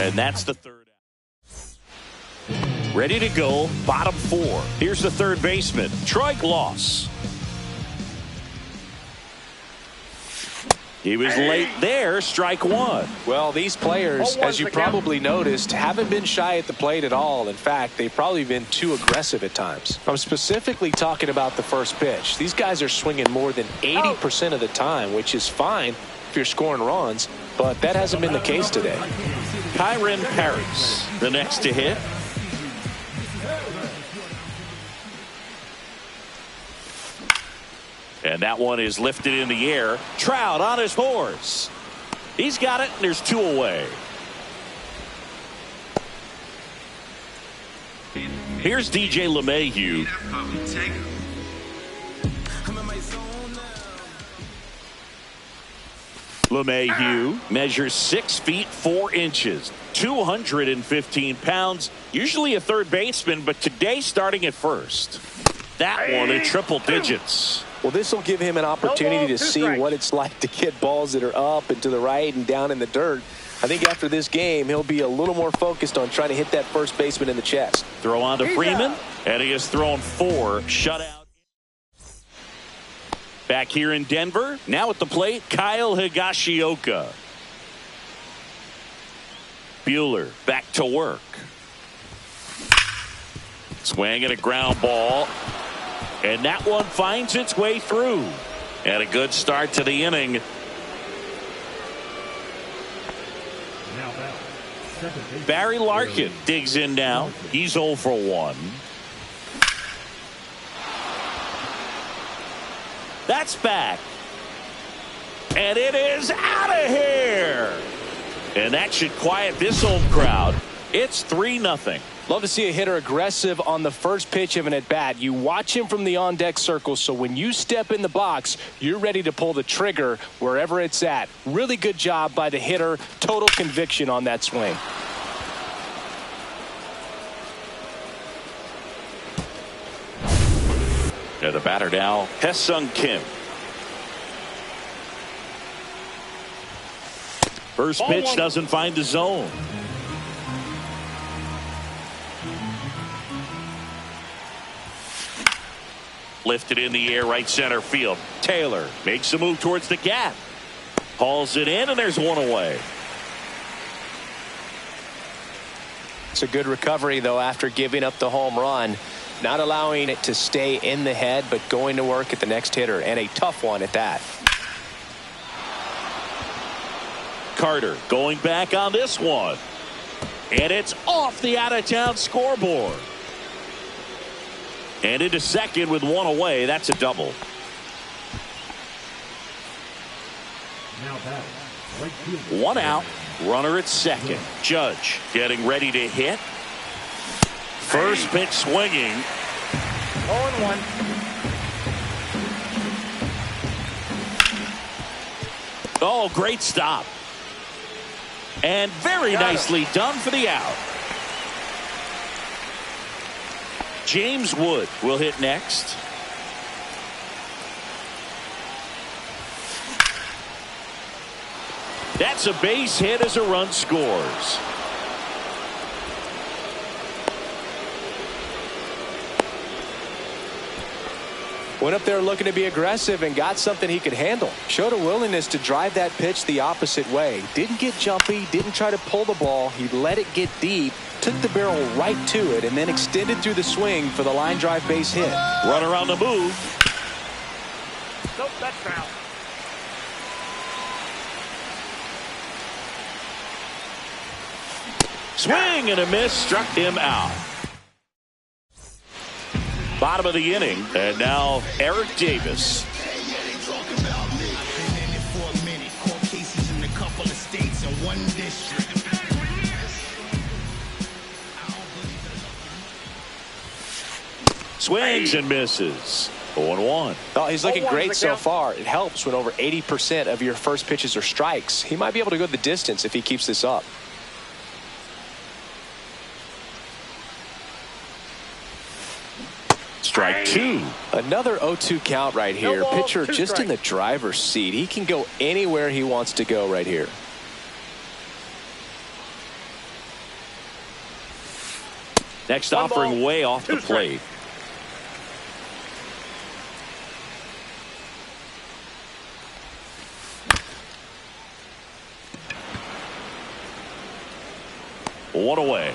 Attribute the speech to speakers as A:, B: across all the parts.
A: And that's the third. Ready to go, bottom four. Here's the third baseman, Troy Glaus. He was late there, strike one.
B: Well, these players, as you probably noticed, haven't been shy at the plate at all. In fact, they've probably been too aggressive at times. I'm specifically talking about the first pitch. These guys are swinging more than 80% of the time, which is fine if you're scoring runs, but that hasn't been the case today.
A: Kyren Paris, the next to hit. And that one is lifted in the air. Trout on his horse. He's got it, and there's two away. Here's DJ LeMahieu. LeMahieu measures 6 feet 4 inches, 215 pounds, usually a third baseman, but today starting at first. That one in triple digits.
B: Well, this will give him an opportunity to see what it's like to get balls that are up and to the right and down in the dirt. I think after this game, he'll be a little more focused on trying to hit that first baseman in the chest.
A: Throw on to Freeman, and he has thrown 4 shutout. Back here in Denver, now at the plate, Kyle Higashioka. Buehler back to work. Swing at a ground ball. And that one finds its way through. And a good start to the inning. Barry Larkin digs in now. He's 0 for 1. That's back. And it is out of here. And that should quiet this home crowd. It's 3-0.
B: Love to see a hitter aggressive on the first pitch of an at-bat. You watch him from the on-deck circle, so when you step in the box, you're ready to pull the trigger wherever it's at. Really good job by the hitter. Total conviction on that swing.
A: And the batter now, Hye-Sung Kim. First pitch doesn't find the zone. Lifted in the air, right center field. Taylor makes a move towards the gap. Hauls it in, and there's one away.
B: It's a good recovery, though, after giving up the home run. Not allowing it to stay in the head, but going to work at the next hitter, and a tough one at that.
A: Carter going back on this one. And it's off the out-of-town scoreboard. And into second with one away. That's a double. One out. Runner at second. Judge getting ready to hit. First pitch swinging.
C: 0-1.
A: Oh, great stop. And very nicely done for the out. James Wood will hit next. That's a base hit as a run scores.
B: Went up there looking to be aggressive and got something he could handle. Showed a willingness to drive that pitch the opposite way. Didn't get jumpy, didn't try to pull the ball. He let it get deep, took the barrel right to it, and then extended through the swing for the line drive base hit.
A: Runner on the move.
C: Nope, that's foul.
A: Swing and a miss, struck him out. Bottom of the inning, and now Eric Davis. Swings and misses. 0-1.
B: Oh, he's looking great so far. It helps when over 80% of your first pitches are strikes. He might be able to go the distance if he keeps this up.
A: Strike two.
B: Another 0-2 count right here.
C: No ball,
B: Pitcher just
C: strikes.
B: in the driver's seat. He can go anywhere he wants to go right here.
A: Next
C: One
A: offering
C: ball,
A: way off the
C: two strikes.
A: plate. One away.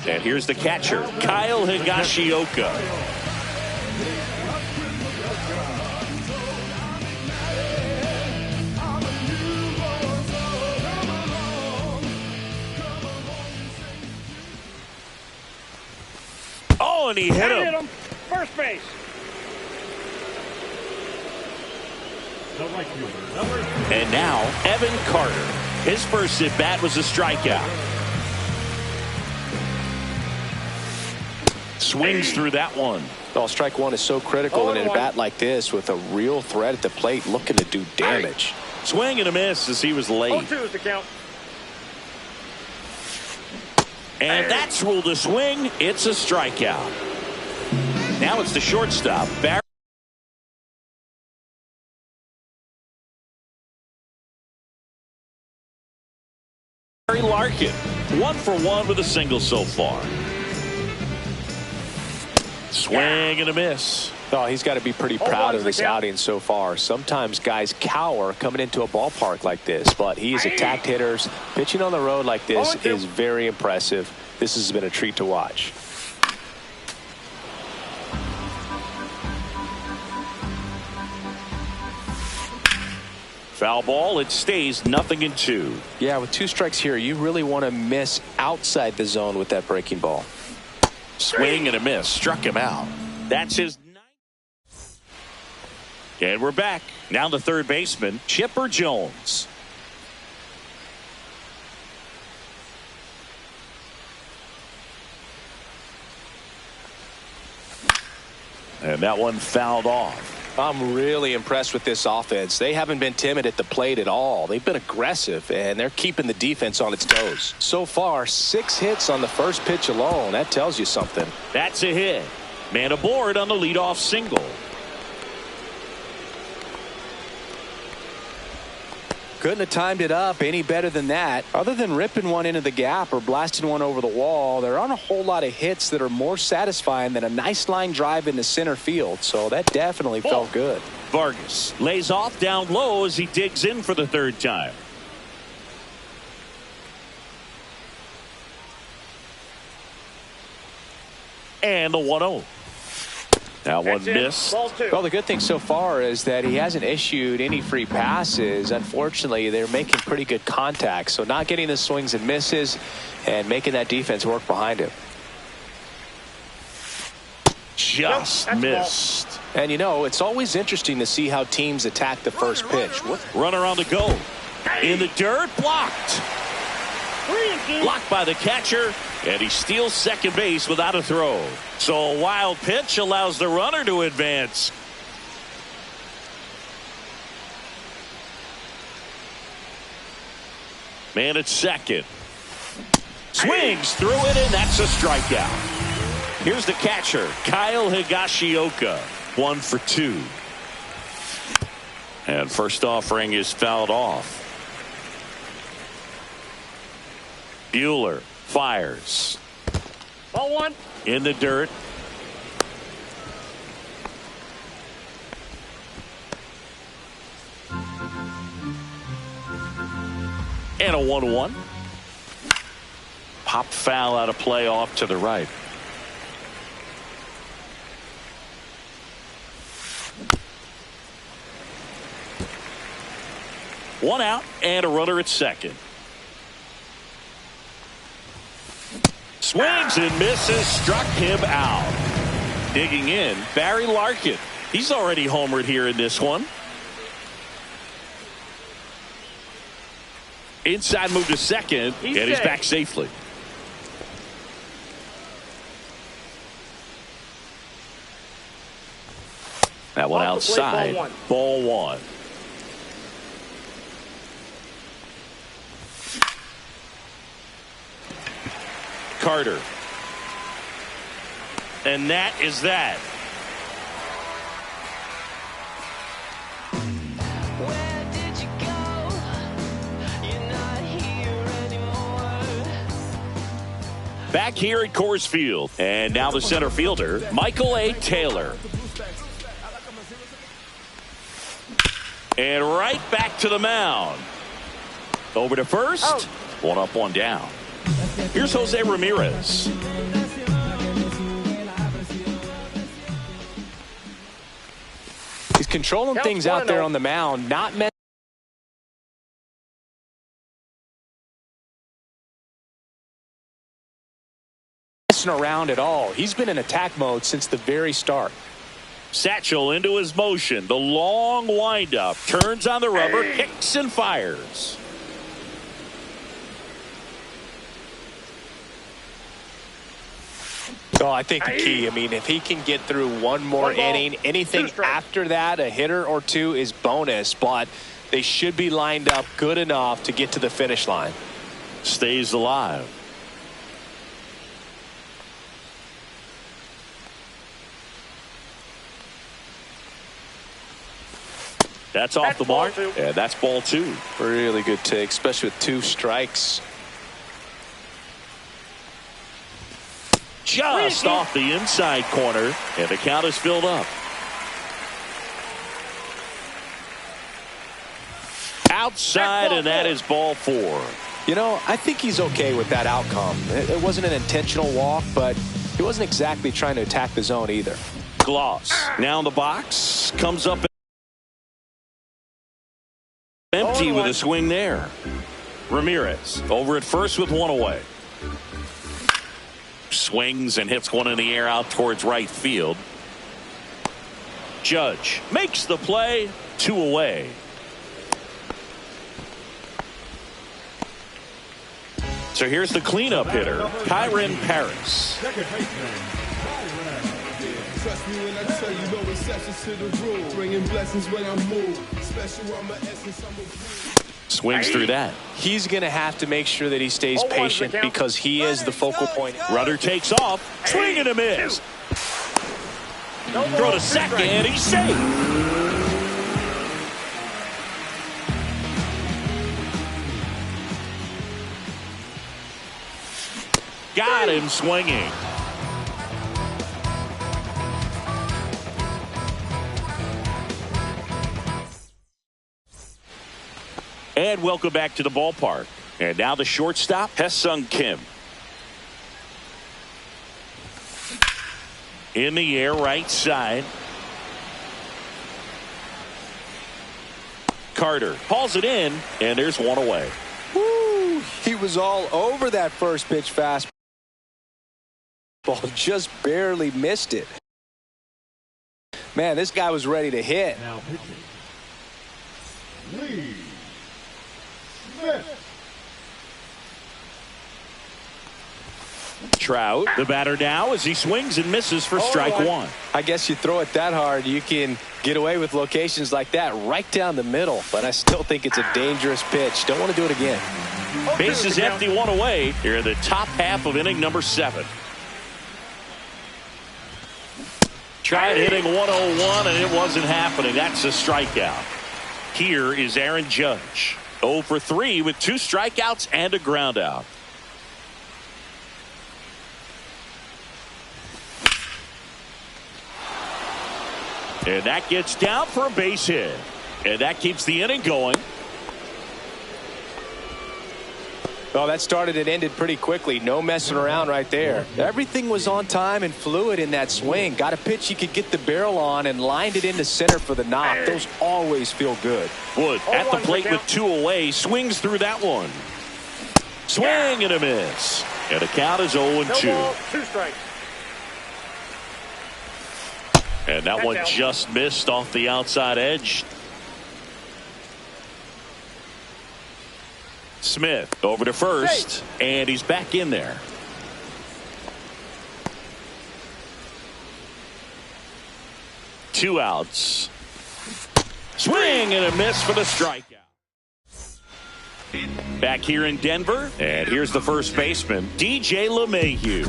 A: And here's the catcher, Kyle Higashioka. Oh, and he hit him.
C: First base.
A: And now, Evan Carter. His first at-bat was a strikeout. Swings through that one.
B: Well, strike one is so critical in an at-bat like this with a real threat at the plate looking to do damage.
A: Swing and a miss as he was late.
C: 0-2 is the count.
A: And that's ruled a swing. It's a strikeout. Now it's the shortstop, Barry Larkin. 1 for 1 with a single so far. Swing and a miss.
B: Oh, he's got to be pretty proud of this outing so far. Sometimes guys cower coming into a ballpark like this, but he's attacked hitters. Pitching on the road like this is very impressive. This has been a treat to watch.
A: Foul ball. It stays 0-2.
B: Yeah, with 2 strikes here, you really want to miss outside the zone with that breaking ball.
A: Swing and a miss. Struck him out. That's his ninth. And we're back. Now the third baseman, Chipper Jones. And that one fouled off.
B: I'm really impressed with this offense. They haven't been timid at the plate at all. They've been aggressive, and they're keeping the defense on its toes. So far, 6 hits on the first pitch alone. That tells you something.
A: That's a hit. Man aboard on the leadoff single.
B: Couldn't have timed it up any better than that. Other than ripping one into the gap or blasting one over the wall, there aren't a whole lot of hits that are more satisfying than a nice line drive into center field. So that definitely felt good.
A: Vargas lays off down low as he digs in for the third time. And the 1-0. That one missed.
B: Well, the good thing so far is that he hasn't issued any free passes. Unfortunately, they're making pretty good contact. So not getting the swings and misses and making that defense work behind him.
A: Just missed.
B: And, you know, it's always interesting to see how teams attack the first pitch.
A: Runner on the go. In the dirt. Blocked. Blocked by the catcher. And he steals second base without a throw. So a wild pitch allows the runner to advance. Man at second. Swings through it, and that's a strikeout. Here's the catcher, Kyle Higashioka. 1 for 2. And first offering is fouled off. Buehler fires.
C: Ball 1.
A: In the dirt. And a 1-1. Pop foul out of play off to the right. One out and a runner at second. Swings and misses, struck him out. Digging in, Barry Larkin. He's already homered here in this one. Inside move to second, and he's back safely. That one outside. Ball 1. Carter. And that is that. Back here at Coors Field. And now the center fielder, Michael A. Taylor. And right back to the mound. Over to first.
C: Out.
A: One up, one down. Here's Jose Ramirez.
B: He's controlling things out there on the mound, not messing around at all. He's been in attack mode since the very start.
A: Satchel into his motion. The long windup. Turns on the rubber. Kicks and fires.
B: Oh, I think the key, I mean, if he can get through one more inning, anything after that, a hitter or two is bonus, but they should be lined up good enough to get to the finish line.
A: Stays alive. That's off the mark. Yeah, that's ball two.
B: Really good take, especially with 2 strikes.
A: Just off the inside corner, and the count is filled up. Outside, and that is ball 4.
B: You know, I think he's okay with that outcome. It wasn't an intentional walk, but he wasn't exactly trying to attack the zone either.
A: Gloss now in the box, comes up empty with a swing there. Ramirez over at first with one away. Swings and hits one in the air out towards right field. Judge makes the play, 2 away. So here's the cleanup hitter, Kyren Paris. Trust me when I tell you no exceptions to the rule. Bringing blessings when I move. Special on my essence, I'm a swings through that.
B: He's going to have to make sure that he stays patient because he is the focal point.
A: Runner takes off. Swing and a miss. Throw to second. He's safe. Got him swinging. And welcome back to the ballpark. And now the shortstop, Hye-Sung Kim. In the air, right side. Carter hauls it in, and there's one away.
B: Woo! He was all over that first pitch fastball. Just barely missed it. Man, this guy was ready to hit.
D: Now pitching. Lee.
A: Trout, the batter now as he swings and misses for strike 1.
B: I guess you throw it that hard, you can get away with locations like that right down the middle. But I still think it's a dangerous pitch. Don't want to do it again.
A: Bases empty, 1 away here in the top half of inning number 7. Tried hitting 101 and it wasn't happening. That's a strikeout. Here is Aaron Judge. 0 for 3 with 2 strikeouts and a ground out. And that gets down for a base hit. And that keeps the inning going.
B: Well, that started and ended pretty quickly. No messing around right there. Everything was on time and fluid in that swing. Got a pitch he could get the barrel on and lined it into center for the knock. Those always feel good.
A: Wood at the plate with 2 away. Swings through that one. Swing and a miss. And the count is 0-2.
C: 2 strikes.
A: And that one just missed off the outside edge. Smith over to first, and he's back in there. Two outs. Swing and a miss for the strikeout. Back here in Denver, and here's the first baseman, DJ LeMahieu.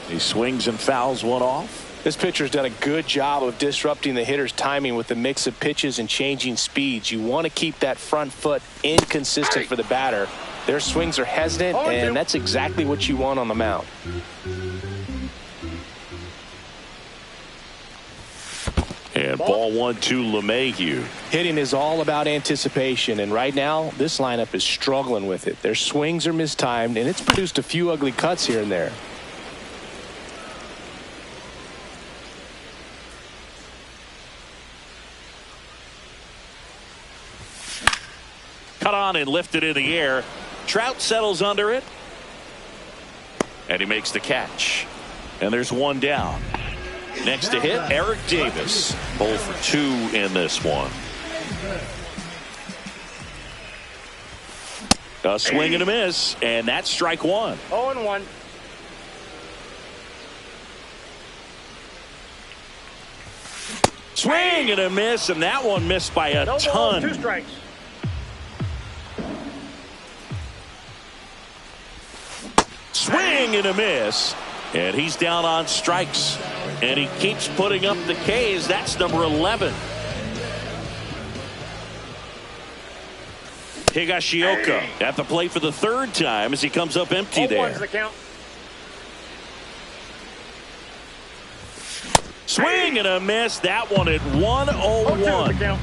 A: He swings and fouls one off.
B: This pitcher's done a good job of disrupting the hitter's timing with the mix of pitches and changing speeds. You want to keep that front foot inconsistent for the batter. Their swings are hesitant, and that's exactly what you want on the mound.
A: And ball 1 to LeMahieu.
B: Hitting is all about anticipation, and right now this lineup is struggling with it. Their swings are mistimed, and it's produced a few ugly cuts here and there.
A: Cut on and lifted in the air. Trout settles under it. And he makes the catch. And there's one down. Next to hit, Eric Davis. 0 for 2 in this one. A swing and a miss, and that's strike 1.
C: 0-1.
A: Swing and a miss, and that one missed by a ton.
C: 2 strikes.
A: Swing and a miss, and he's down on strikes, and he keeps putting up the Ks. That's number 11. Higashioka at the plate for the 3rd time as he comes up empty there.
C: The count.
A: Swing and a miss. That one at 1-0-1.
C: Count.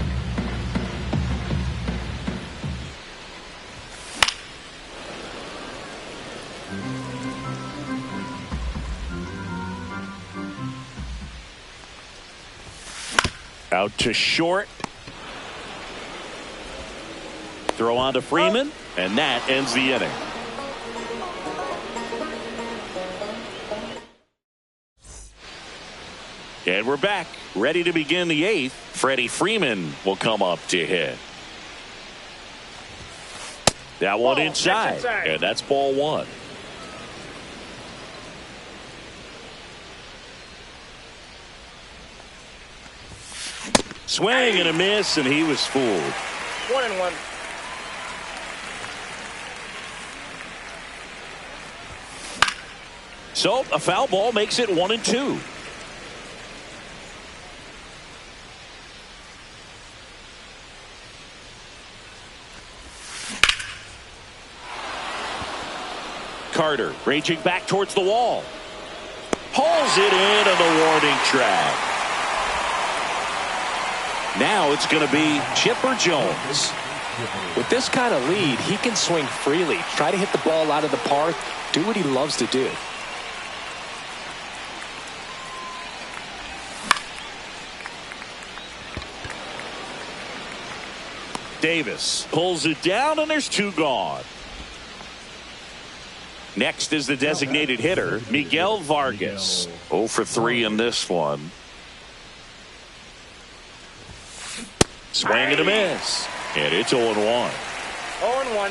A: Out to short. Throw on to Freeman, and that ends the inning. And we're back, ready to begin the 8th. Freddie Freeman will come up to hit. That one inside, and that's ball 1. Swing and a miss, and he was fooled.
C: 1-1.
A: So a foul ball makes it 1-2. Carter raging back towards the wall. Hauls it in on the warning track. Now it's going to be Chipper Jones.
B: With this kind of lead, he can swing freely, try to hit the ball out of the park, do what he loves to do.
A: Davis pulls it down, and there's 2 gone. Next is the designated hitter, Miguel Vargas. 0 for 3 in this one. Swing and a miss. And it's 0-1.
C: 0-1.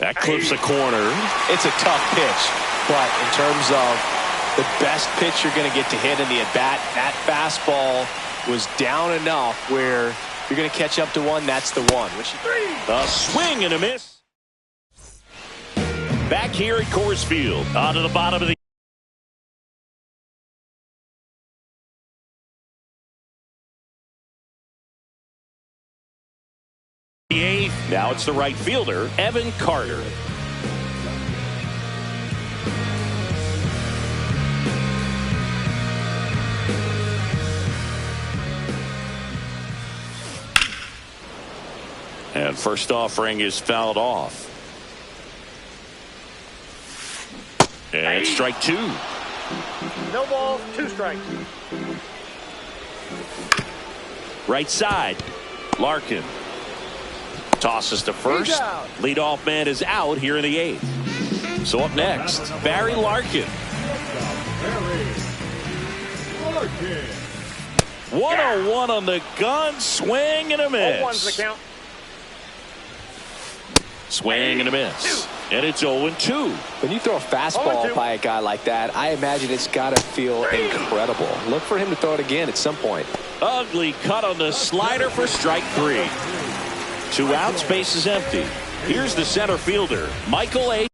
A: That clips the corner.
B: It's a tough pitch, but in terms of the best pitch you're going to get to hit in the at-bat, that fastball was down enough where you're going to catch up to one. That's the one.
A: A swing and a miss. Back here at Coors Field, on to the bottom of the eighth. Now it's the right fielder, Evan Carter. And first offering is fouled off. And strike 2.
C: No balls, 2 strikes.
A: Right side, Larkin. Tosses to first. Leadoff man is out here in the 8th. So up next, Barry Larkin. 101 on the gun, swing and a miss.
C: 0-1's the count.
A: Swing and a miss. And it's 0-2.
B: When you throw a fastball by a guy like that, I imagine it's got to feel incredible. Look for him to throw it again at some point.
A: Ugly cut on the slider for strike 3. 2 outs, base is empty. Here's the center fielder, Michael A.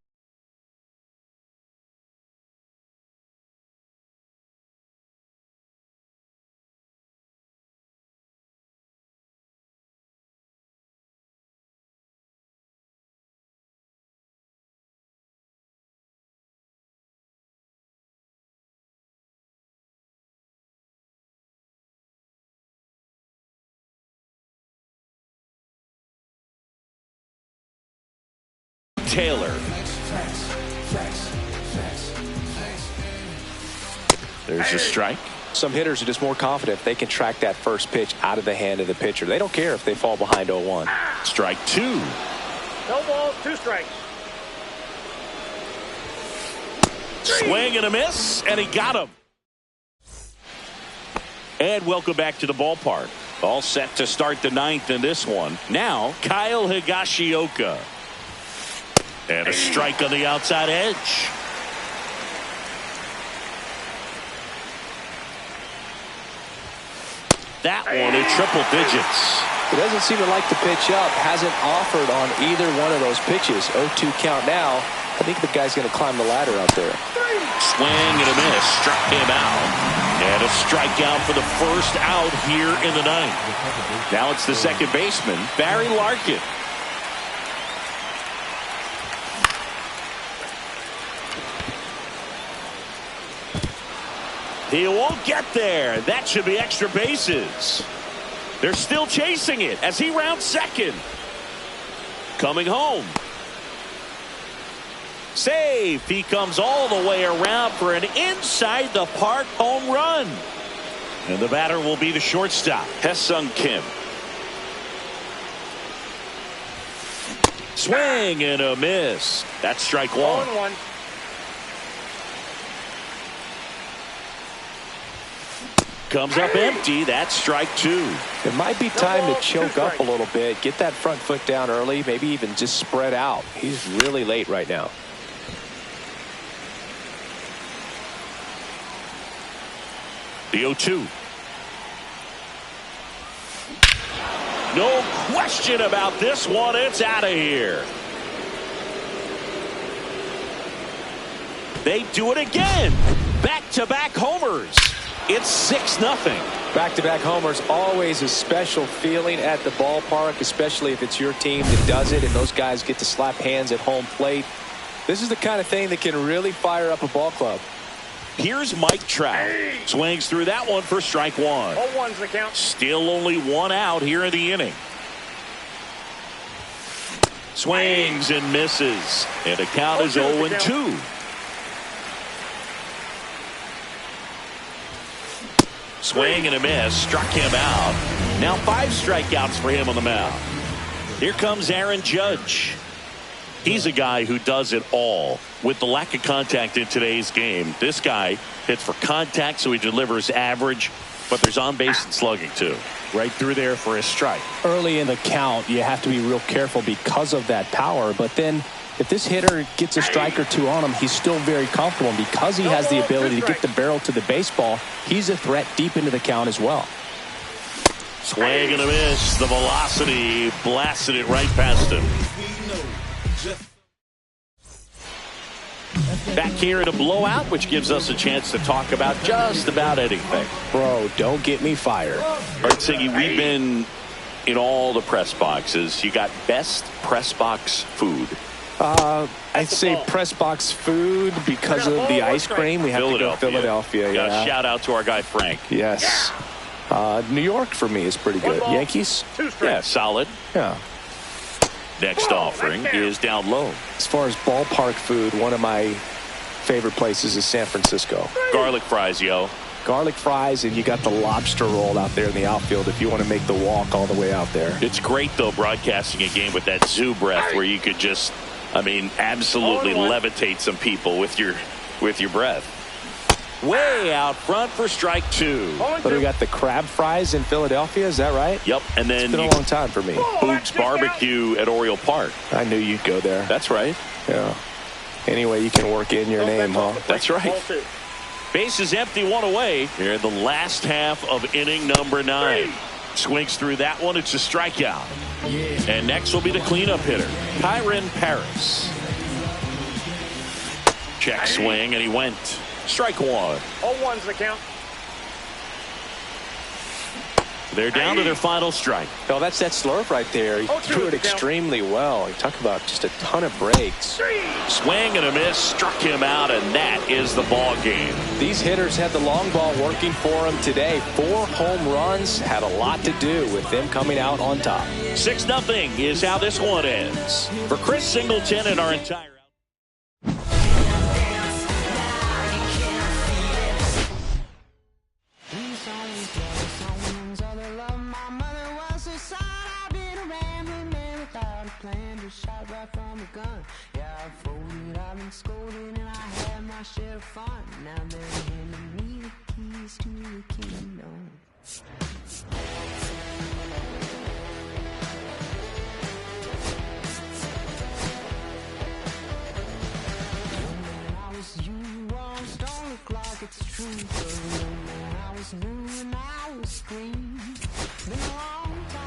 A: Taylor. There's a strike.
B: Some hitters are just more confident if they can track that first pitch out of the hand of the pitcher. They don't care if they fall behind 0-1.
A: Strike 2.
C: No balls, 2 strikes.
A: Swing and a miss, and he got him. And welcome back to the ballpark. All set to start the 9th in this one. Now, Kyle Higashioka. And a strike on the outside edge. That one in triple digits.
B: He doesn't seem to like the pitch up. Hasn't offered on either one of those pitches. 0-2 count now. I think the guy's going to climb the ladder out there.
A: Swing and a miss. Struck him out. And a strikeout for the first out here in the 9th. Now it's the second baseman, Barry Larkin. He won't get there. That should be extra bases. They're still chasing it as he rounds second. Coming home. Safe. He comes all the way around for an inside the park home run. And the batter will be the shortstop, Hesung Kim. Swing and a miss. That's strike 1.
C: 0-1.
A: Comes up empty. That's strike 2.
B: It might be time to choke up a little bit. Get that front foot down early. Maybe even just spread out. He's really late right now.
A: The 0-2. No question about this one. It's out of here. They do it again. Back-to-back homers. It's 6-0.
B: Back-to-back homers, always a special feeling at the ballpark, especially if it's your team that does it and those guys get to slap hands at home plate. This is the kind of thing that can really fire up a ball club.
A: Here's Mike Trout. Swings through that one for strike 1.
C: 0-1's the count.
A: Still only 1 out here in the inning. Swings and misses. And the count is 0-2. Swing and a miss. Struck him out. Now 5 strikeouts for him on the mound. Here comes Aaron Judge. He's a guy who does it all. With the lack of contact in today's game, this guy hits for contact, so he delivers average, but there's on base and slugging too. Right through there for a strike.
D: Early in the count, you have to be real careful because of that power, but then if this hitter gets a strike or 2 on him, he's still very comfortable. And because he has the ability to get the barrel to the baseball, he's a threat deep into the count as well.
A: Swing and a miss. The velocity blasted it right past him. Back here in a blowout, which gives us a chance to talk about just about anything.
B: Bro, don't get me fired.
A: All right, Siggy, we've been in all the press boxes. You got best press box food.
B: I'd say press box food because of the ice cream. We have to go Philadelphia.
A: Got
B: Yeah.
A: a shout out to our guy Frank.
B: Yes. New York for me is pretty good. Yankees?
C: 2 strikes.
A: Yeah, solid.
B: Yeah.
A: Next offering is down low.
B: As far as ballpark food, one of my favorite places is San Francisco.
A: Garlic fries, yo.
B: Garlic fries, and you got the lobster roll out there in the outfield if you want to make the walk all the way out there.
A: It's great, though, broadcasting a game with that zoo breath where you could just, I mean, absolutely levitate some people with your breath. Way out front for strike 2.
B: But we got the crab fries in Philadelphia, is that right?
A: Yep, and then
B: it's been a long time for me.
A: Boog's Barbecue at Oriole Park.
B: I knew you'd go there.
A: That's right.
B: Yeah. Anyway, you can work in your name, huh?
A: That's right. Base is empty, 1 away. Here in the last half of inning number 9. Swings through that one. It's a strikeout. And next will be the cleanup hitter, Kyren Paris. Check swing, and he went. Strike 1.
C: 0-1's the count.
A: They're down to their final strike.
B: Oh, that's that slurve right there. He threw it extremely well. You talk about just a ton of breaks.
A: Swing and a miss, struck him out, and that is the ball game.
B: These hitters had the long ball working for them today. 4 home runs had a lot to do with them coming out on top.
A: 6-0 is how this one ends. For Chris Singleton and our entire
E: shot right from a gun. Yeah, I folded, I've been scolded, and I had my share of fun. Now they're handing me the keys to the kingdom. When I was you, arms don't look like it's true. But when I was new and I was green, been a long time.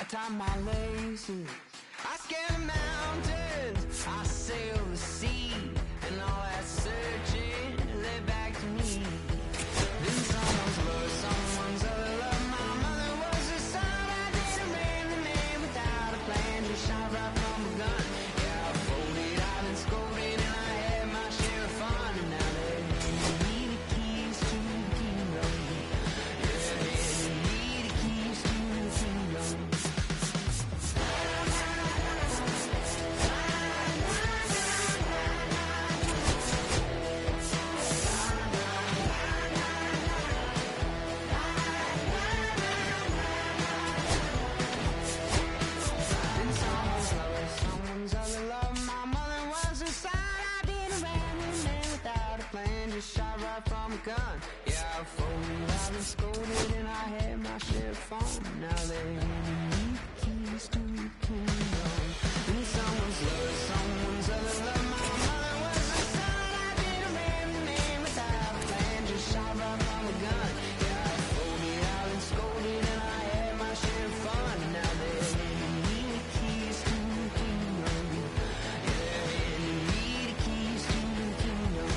E: Tie my laces, I scale the mountains, I sail the sea, and all that searching led back to me. Then someone's love, someone's other love. My mother was the son I didn't ran the man without a plan. Just shot right from a gun. Yeah, I folded, I've been scolded, and I had my share of fun. And now they're handing me the keys to the kingdom. Yeah, they're handing me the keys to the kingdom. Shot right from a gun. Yeah, I folded, I've been scolded, and I had my share of fun. Now they're handing me the keys to the kingdom. And someone's love, someone's other love. My mother was the son I didn't ran the man without a plan. Just shot right from a gun. Yeah, I folded, I've been scolded, and I had my share of fun. Now they're handing me the keys to the kingdom. Yeah, they're handing me the keys to the kingdom.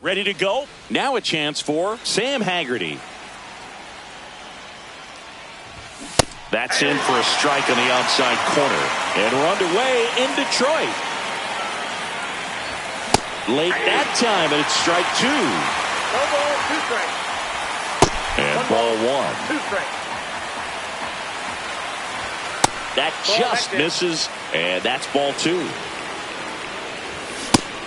A: Ready to go? Now a chance for Sam Haggerty. That's in for a strike on the outside corner. And we're underway in Detroit. Late that time, and it's strike 2.
C: No ball, 2 strikes.
A: And ball 1.
C: 2 strikes.
A: That
C: Ball
A: just
C: back there.
A: misses, and that's ball 2.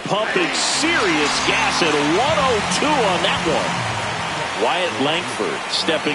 A: Pumping serious gas at 102 on that one. Wyatt Langford stepping